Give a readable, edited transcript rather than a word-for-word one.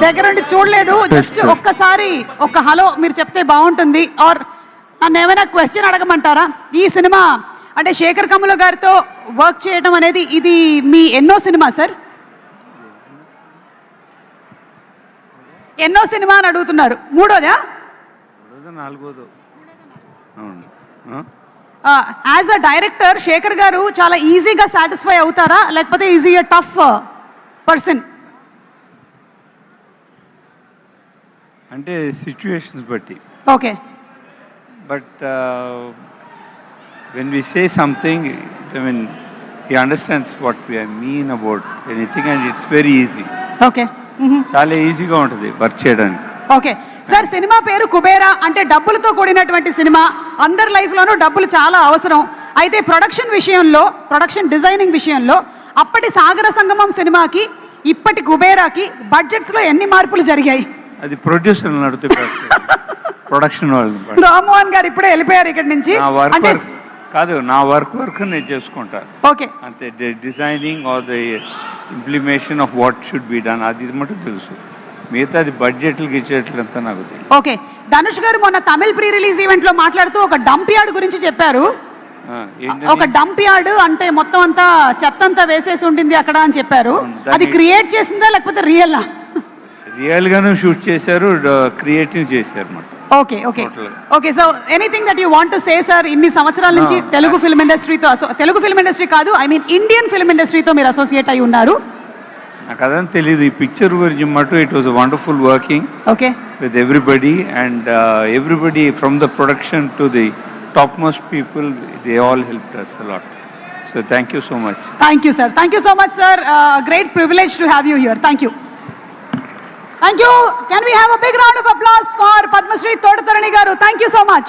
దగ్గరుండి చూడలేదు. జస్ట్ ఒక్కసారి ఒక హలో మీరు చెప్తే బాగుంటుంది. ఆర్ నన్ను ఏమైనా క్వశ్చన్ అడగమంటారా? ఈ సినిమా అంటే శేఖర్ కమ్ముల గారితో వర్క్ చేయడం అనేది ఇది మీ ఎన్నో సినిమా సార్? ఎన్నో సినిమా అని అడుగుతున్నారు. మూడోదా? యాజ్ అ డైరెక్టర్ శేఖర్ గారు చాలా ఈజీగా సాటిస్ఫై అవుతారా, లేకపోతే ఈజీ టఫ్ పర్సన్? అంటే సిచ్యువేషన్స్ బట్టి. Okay. But when we say something, I mean, he understands what we mean about anything and it's very easy. Okay. చాలా ఈజీగా ఉంటుంది వర్క్ చేయడానికి. ఓకే సార్, సినిమా పేరు కుబేరా అంటే డబ్బులతో కూడినటువంటి సినిమా. అందరి లైఫ్లోనూ డబ్బులు చాలా అవసరం. అయితే ప్రొడక్షన్ విషయంలో, ప్రొడక్షన్ డిజైనింగ్ విషయంలో అప్పటి సాగర సంగమం సినిమాకి ఇప్పటి కుబేరాకి బడ్జెట్స్లో ఎన్ని మార్పులు జరిగాయి? అది ప్రొడ్యూసర్లు నడుపుతారు, ప్రొడక్షన్ వాళ్ళు. రామ్మోహన్ గారు ఇప్పుడే వెళ్ళిపోయారు ఇక్కడ నుంచి. అంటే కాదు, నా వర్క్ నేను చేసుకుంటాను. ఓకే. అంతే. Designing or the implementation of what should be done అది మటుకు తెలుసు. మిగతా అది బడ్జెట్లకి ఇచ్చేట్లంతా నాకు తెలియదు. ఓకే. ధనుష్ గారు మొన్న తమిళ్ ప్రీ రిలీజ్ ఈవెంట్ లో మాట్లాడుతూ ఒక డంప్ యార్డ్ గురించి చెప్పారు. ఒక డంప్ యార్డ్ అంటే మొత్తం అంతా చెత్త అంతా వేసేసి ఉంటుంది అక్కడ అని చెప్పారు. అది క్రియేట్ చేసిందా లేకపోతే రియల్? రియల్ గాను షూట్ చేశారు, క్రియేటివ్ చేశారు అన్నమాట. Okay. Okay. Okay. So anything that you want to say sir, ఇన్ని సంవత్సరాల నుంచి తెలుగు ఫిల్మ్ ఇండస్ట్రీతో, తెలుగు ఫిల్మ్ ఇండస్ట్రీ కాదు, ఐ మీన్ ఇండియన్ ఫిల్మ్ ఇండస్ట్రీతో మీరు అసోసియేట్ అయి ఉన్నారు. నాకు అదంతా తెలియదు. ఈ పిక్చర్ గురించి మటు it was wonderful working okay with everybody and everybody from the production to the top most people, they all helped us a lot. So thank you so much. Thank you sir. Thank you so much sir. Great privilege to have you here. Thank you. Thank you. Can we have a big round of applause for Padma Shri Todatarani garu? Thank you so much.